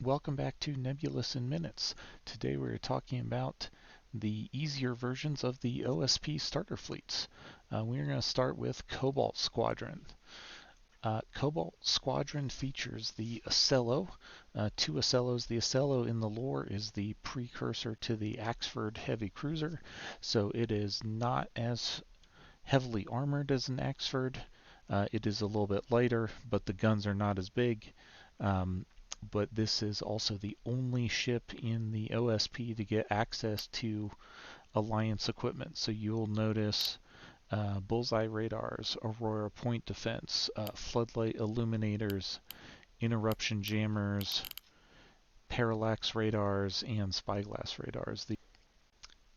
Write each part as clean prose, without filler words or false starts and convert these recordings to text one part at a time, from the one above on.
Welcome back to Nebulous in Minutes. Today we're talking about the easier versions of the OSP starter fleets. We're going to start with Cobalt Squadron. Cobalt Squadron features the Ocello, two Ocellos. The Ocello in the lore is the precursor to the Axford heavy cruiser, so it is not as heavily armored as an Axford. It is a little bit lighter, but the guns are not as big. But this is also the only ship in the OSP to get access to Alliance equipment. So you'll notice bullseye radars, Aurora point defense, floodlight illuminators, interruption jammers, parallax radars, and spyglass radars.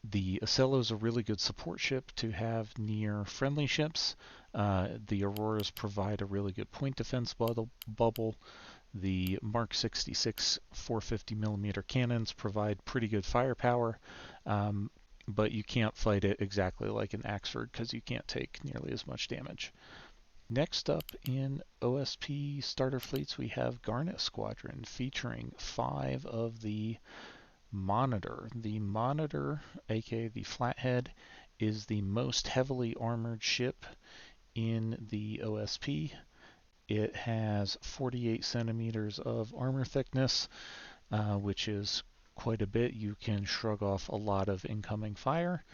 The Ocello is a really good support ship to have near friendly ships. The Auroras provide a really good point defense bubble. The Mark 66 450mm cannons provide pretty good firepower, but you can't fight it exactly like an Axford because you can't take nearly as much damage. Next up in OSP starter fleets, we have Garnet Squadron featuring 5 of the Monitor. The Monitor, aka the Flathead, is the most heavily armored ship in the OSP. It has 48 centimeters of armor thickness, which is quite a bit. You can shrug off a lot of incoming fire.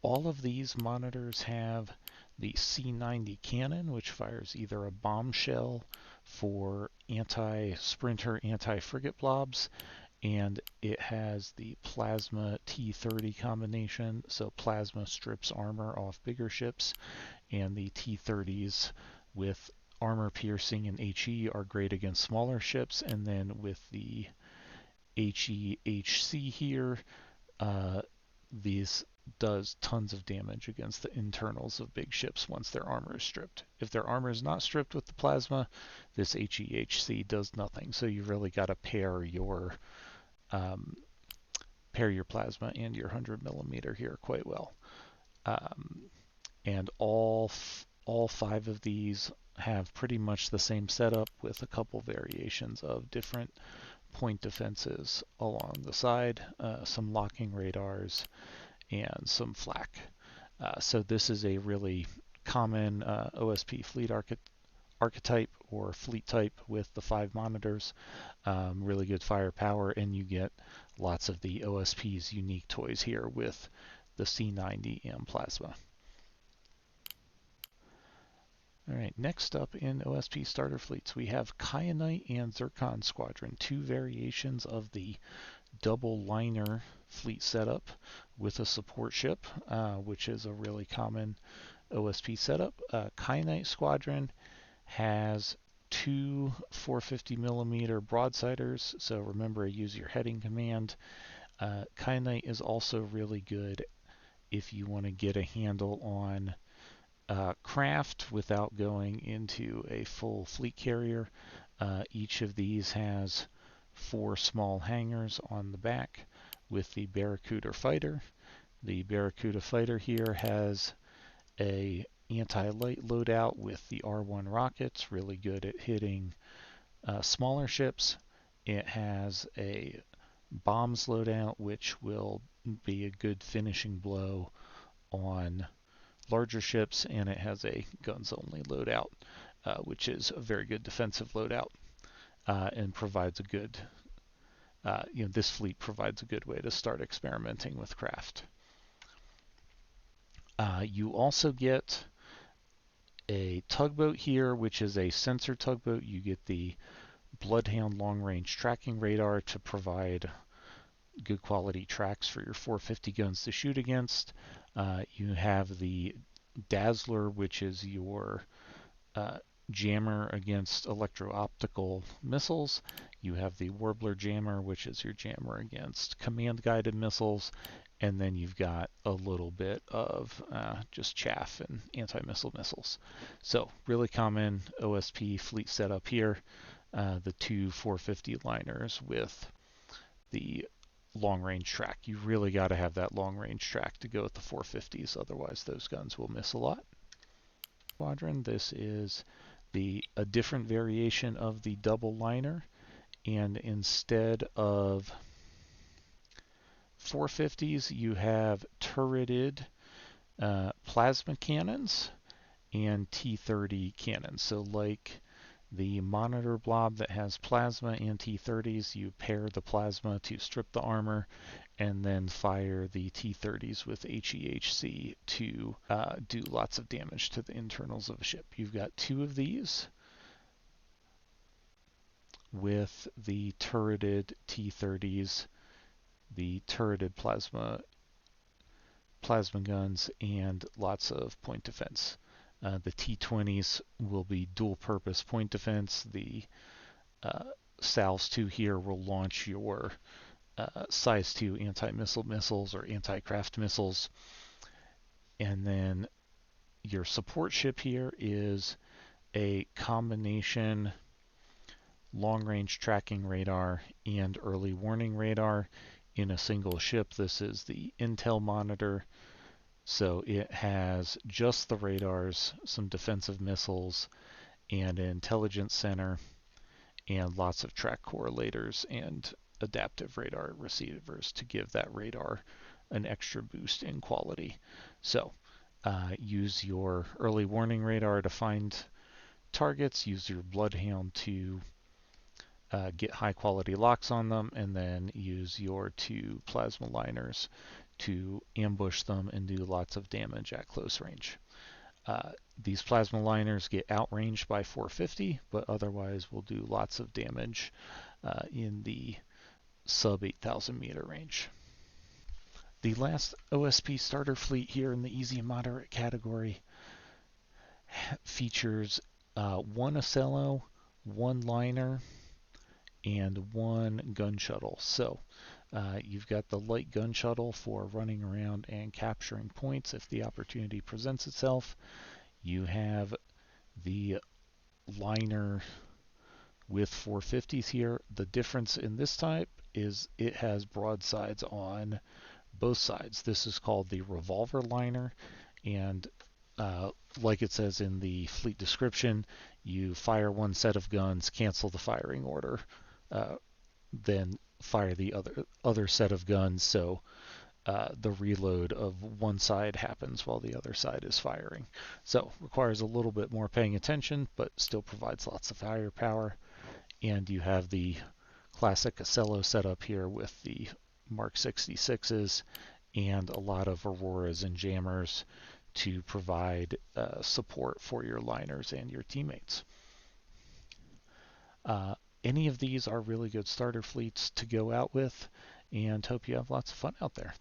All of these monitors have the C90 cannon, which fires either a bombshell for anti-sprinter, anti-frigate blobs, and it has the plasma T30 combination, so plasma strips armor off bigger ships, and the T30s with armor piercing and HE are great against smaller ships, and then with the HE/HC here, these does tons of damage against the internals of big ships once their armor is stripped. If their armor is not stripped with the plasma, this HE/HC does nothing. So you really got to pair your plasma and your 100mm here quite well. And all 5 of these have pretty much the same setup with a couple variations of different point defenses along the side, some locking radars, and some flak. So this is a really common OSP fleet archetype or fleet type with the 5 monitors, really good firepower, and you get lots of the OSP's unique toys here with the C90 and plasma. Alright, next up in OSP starter fleets, we have Kyanite and Zircon Squadron, 2 variations of the double liner fleet setup with a support ship, which is a really common OSP setup. Kyanite Squadron has 2 450mm broadsiders, so remember, use your heading command. Kyanite is also really good if you want to get a handle on craft without going into a full fleet carrier. Each of these has 4 small hangars on the back with the Barracuda fighter. The Barracuda fighter here has a anti-light loadout with the R1 rockets, really good at hitting smaller ships. It has a bombs loadout, which will be a good finishing blow on larger ships, and it has a guns only loadout, which is a very good defensive loadout, and provides a good, this fleet provides a good way to start experimenting with craft. You also get a tugboat here, which is a sensor tugboat. You get the Bloodhound long range tracking radar to provide good quality tracks for your 450 guns to shoot against. You have the Dazzler, which is your jammer against electro-optical missiles. You have the Warbler jammer, which is your jammer against command-guided missiles. And then you've got a little bit of just chaff and anti-missile missiles. So really common OSP fleet setup here. The 2 450 liners with the long range track. You really got to have that long range track to go with the 450s, otherwise those guns will miss a lot. Squadron, this is a different variation of the double liner. and instead of 450s, you have turreted plasma cannons and T30 cannons. So like the monitor blob that has plasma and T30s, you pair the plasma to strip the armor and then fire the T30s with HEHC to do lots of damage to the internals of a ship. You've got 2 of these with the turreted T30s, the turreted plasma guns, and lots of point defense. The T20s will be dual purpose point defense. The Salves 2 here will launch your size 2 anti-missile missiles or anti-craft missiles. And then your support ship here is a combination long-range tracking radar and early warning radar in a single ship. This is the Intel monitor. So it has just the radars, some defensive missiles, and an intelligence center, and lots of track correlators and adaptive radar receivers to give that radar an extra boost in quality. So use your early warning radar to find targets, use your Bloodhound to get high quality locks on them, and then use your 2 plasma liners to ambush them and do lots of damage at close range. These plasma liners get outranged by 450, but otherwise will do lots of damage in the sub 8,000 meter range. The last OSP starter fleet here in the easy and moderate category features 1 Ocello, 1 liner, and 1 gun shuttle. So you've got the light gun shuttle for running around and capturing points if the opportunity presents itself. You have the liner with 450s here. The difference in this type is it has broadsides on both sides. This is called the revolver liner, and like it says in the fleet description, you fire 1 set of guns, cancel the firing order, then fire the other set of guns, so the reload of one side happens while the other side is firing. So requires a little bit more paying attention, but still provides lots of firepower. And you have the classic Ocello setup here with the Mark 66s and a lot of Auroras and jammers to provide support for your liners and your teammates. Any of these are really good starter fleets to go out with, and hope you have lots of fun out there.